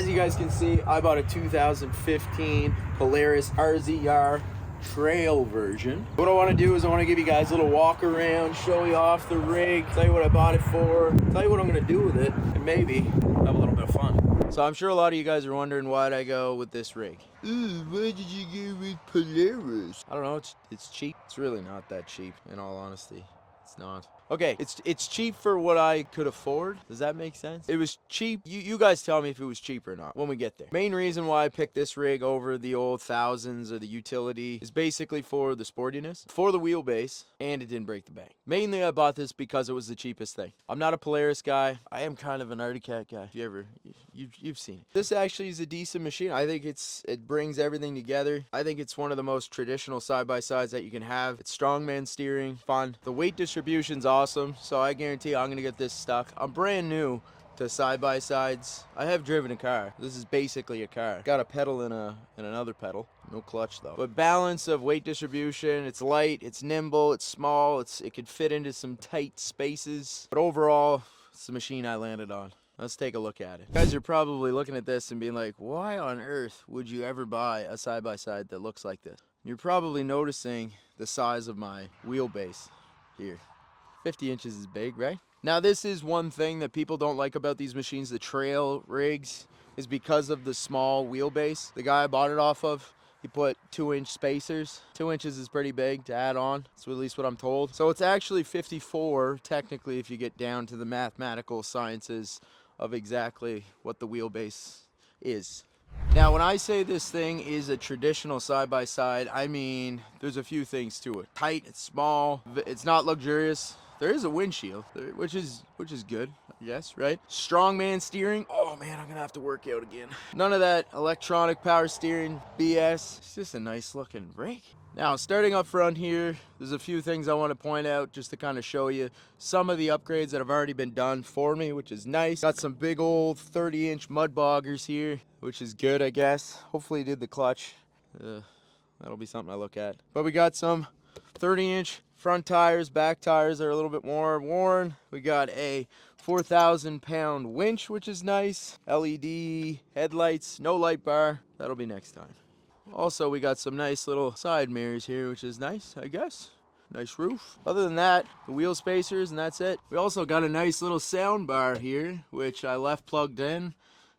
As you guys can see, I bought a 2015 Polaris RZR trail version. What I want to do is I want to give you guys a little walk around, show you off the rig, tell you what I bought it for, tell you what I'm going to do with it, and maybe have a little bit of fun. So I'm sure a lot of you guys are wondering why'd I go with this rig. Ooh, why did you go with Polaris? I don't know, it's cheap. It's really not that cheap, in all honesty. It's not. Okay, it's cheap for what I could afford. Does that make sense? It was cheap. You guys tell me if it was cheap or not when we get there. Main reason why I picked this rig over the old thousands or the utility is basically for the sportiness, for the wheelbase, and it didn't break the bank. Mainly I bought this because it was the cheapest thing. I'm not a Polaris guy. I am kind of an Arctic Cat guy. If you've seen it. This actually is a decent machine. I think it brings everything together. I think it's one of the most traditional side-by-sides that you can have. It's strongman steering, fun. The weight distribution's awesome, so I guarantee I'm gonna get this stuck. I'm brand new to side-by-sides. I have driven a car. This is basically a car. Got a pedal and another pedal. No clutch though. But balance of weight distribution, it's light, it's nimble, it's small, it could fit into some tight spaces. But overall, it's the machine I landed on. Let's take a look at it. You guys are probably looking at this and being like, why on earth would you ever buy a side-by-side that looks like this? You're probably noticing the size of my wheelbase here. 50 inches is big, right? Now this is one thing that people don't like about these machines, the trail rigs, is because of the small wheelbase. The guy I bought it off of, he put 2-inch spacers. 2 inches is pretty big to add on. That's at least what I'm told. So it's actually 54, technically, if you get down to the mathematical sciences of exactly what the wheelbase is. Now, when I say this thing is a traditional side-by-side, I mean, there's a few things to it. Tight, it's small, it's not luxurious. There is a windshield, which is good, I guess, right? Strongman steering. Oh man, I'm gonna have to work out again. None of that electronic power steering BS. It's just a nice looking rig. Now, starting up front here, there's a few things I want to point out just to kind of show you some of the upgrades that have already been done for me, which is nice. Got some big old 30-inch mud boggers here, which is good, I guess. Hopefully it did the clutch. That'll be something I look at. But we got some 30-inch front tires, back tires are a little bit more worn. We got a 4,000-pound winch, which is nice. LED headlights, no light bar. That'll be next time. Also, we got some nice little side mirrors here, which is nice, I guess. Nice roof. Other than that, the wheel spacers, and that's it. We also got a nice little sound bar here, which I left plugged in,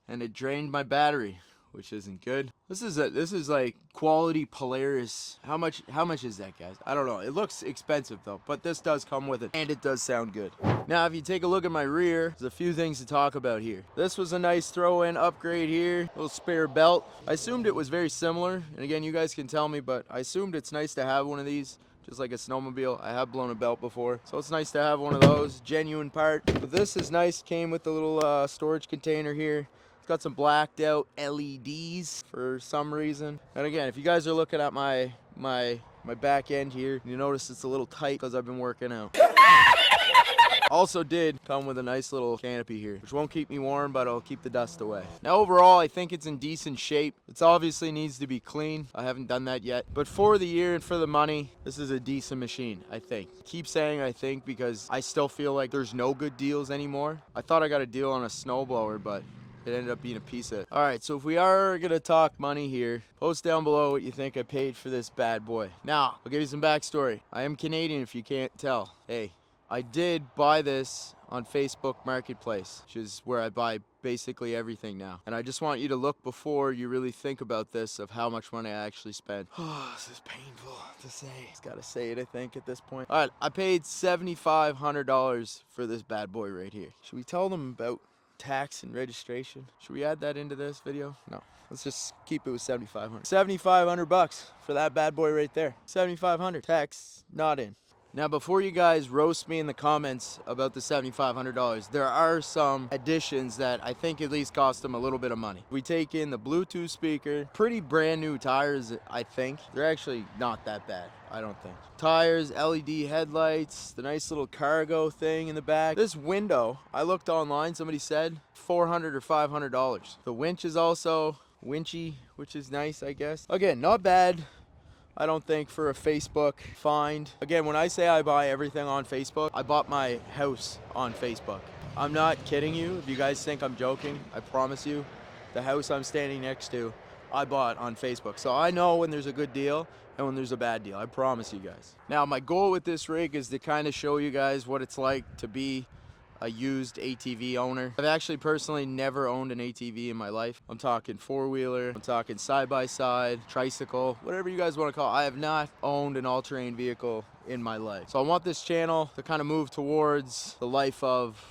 and it drained my battery, which isn't good. This is like quality Polaris. How much is that, guys? I don't know. It looks expensive though, but this does come with it, and it does sound good. Now, if you take a look at my rear, there's a few things to talk about here. This was a nice throw-in upgrade here. Little spare belt. I assumed it was very similar, and again, you guys can tell me, but I assumed it's nice to have one of these. Just like a snowmobile. I have blown a belt before, so it's nice to have one of those. Genuine part. But this is nice. Came with the little storage container here. It's got some blacked out LEDs for some reason. And again, if you guys are looking at my back end here, you notice it's a little tight because I've been working out. Also did come with a nice little canopy here, which won't keep me warm, but it'll keep the dust away. Now overall, I think it's in decent shape. It obviously needs to be clean. I haven't done that yet. But for the year and for the money, this is a decent machine, I think. Keep saying I think because I still feel like there's no good deals anymore. I thought I got a deal on a snowblower, but it ended up being a piece of it. All right, so if we are gonna talk money here, post down below what you think I paid for this bad boy. Now, I'll give you some backstory. I am Canadian if you can't tell. Hey, I did buy this on Facebook Marketplace, which is where I buy basically everything now. And I just want you to look before you really think about this of how much money I actually spent. Oh, this is painful to say. Just gotta say it, I think, at this point. All right, I paid $7,500 for this bad boy right here. Should we tell them about tax and registration? Should we add that into this video? No. Let's just keep it with $7,500. $7,500 for that bad boy right there. $7,500. Tax not in. Now, before you guys roast me in the comments about the $7,500, there are some additions that I think at least cost them a little bit of money. We take in the Bluetooth speaker, pretty brand new tires, I think. They're actually not that bad, I don't think. Tires, LED headlights, the nice little cargo thing in the back. This window, I looked online, somebody said $400 or $500. The winch is also winchy, which is nice, I guess. Again, not bad. I don't think for a Facebook find. Again, when I say I buy everything on Facebook, I bought my house on Facebook. I'm not kidding you. If you guys think I'm joking, I promise you, the house I'm standing next to, I bought on Facebook. So I know when there's a good deal and when there's a bad deal. I promise you guys. Now, my goal with this rig is to kind of show you guys what it's like to be a used ATV owner. I've actually personally never owned an ATV in my life. I'm talking four-wheeler, I'm talking side-by-side, tricycle, whatever you guys want to call it. I have not owned an all-terrain vehicle in my life. So I want this channel to kind of move towards the life of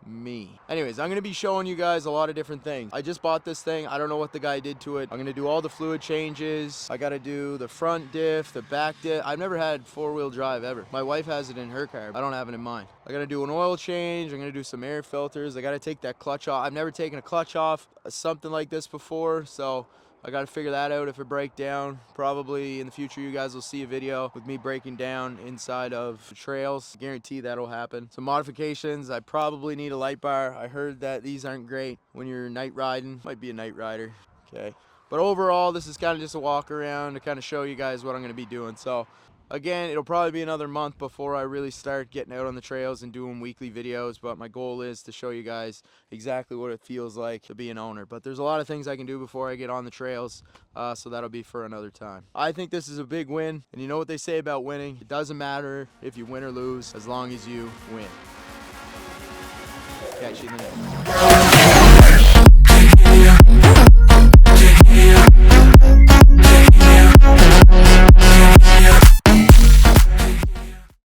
me. Anyways, I'm gonna be showing you guys a lot of different things. I just bought this thing. I don't know what the guy did to it. I'm gonna do all the fluid changes. I gotta do the front diff, the back diff. I've never had four-wheel drive ever. My wife has it in her car. I don't have it in mine. I gotta do an oil change. I'm gonna do some air filters. I gotta take that clutch off. I've never taken a clutch off something like this before, so I gotta figure that out if it breaks down. Probably in the future you guys will see a video with me breaking down inside of trails. Guarantee that'll happen. Some modifications, I probably need a light bar. I heard that these aren't great when you're night riding. Might be a night rider, okay. But overall, this is kind of just a walk around to kind of show you guys what I'm gonna be doing. So again, it'll probably be another month before I really start getting out on the trails and doing weekly videos, but my goal is to show you guys exactly what it feels like to be an owner. But there's a lot of things I can do before I get on the trails, so that'll be for another time. I think this is a big win, and you know what they say about winning? It doesn't matter if you win or lose, as long as you win. Catch you in the next one.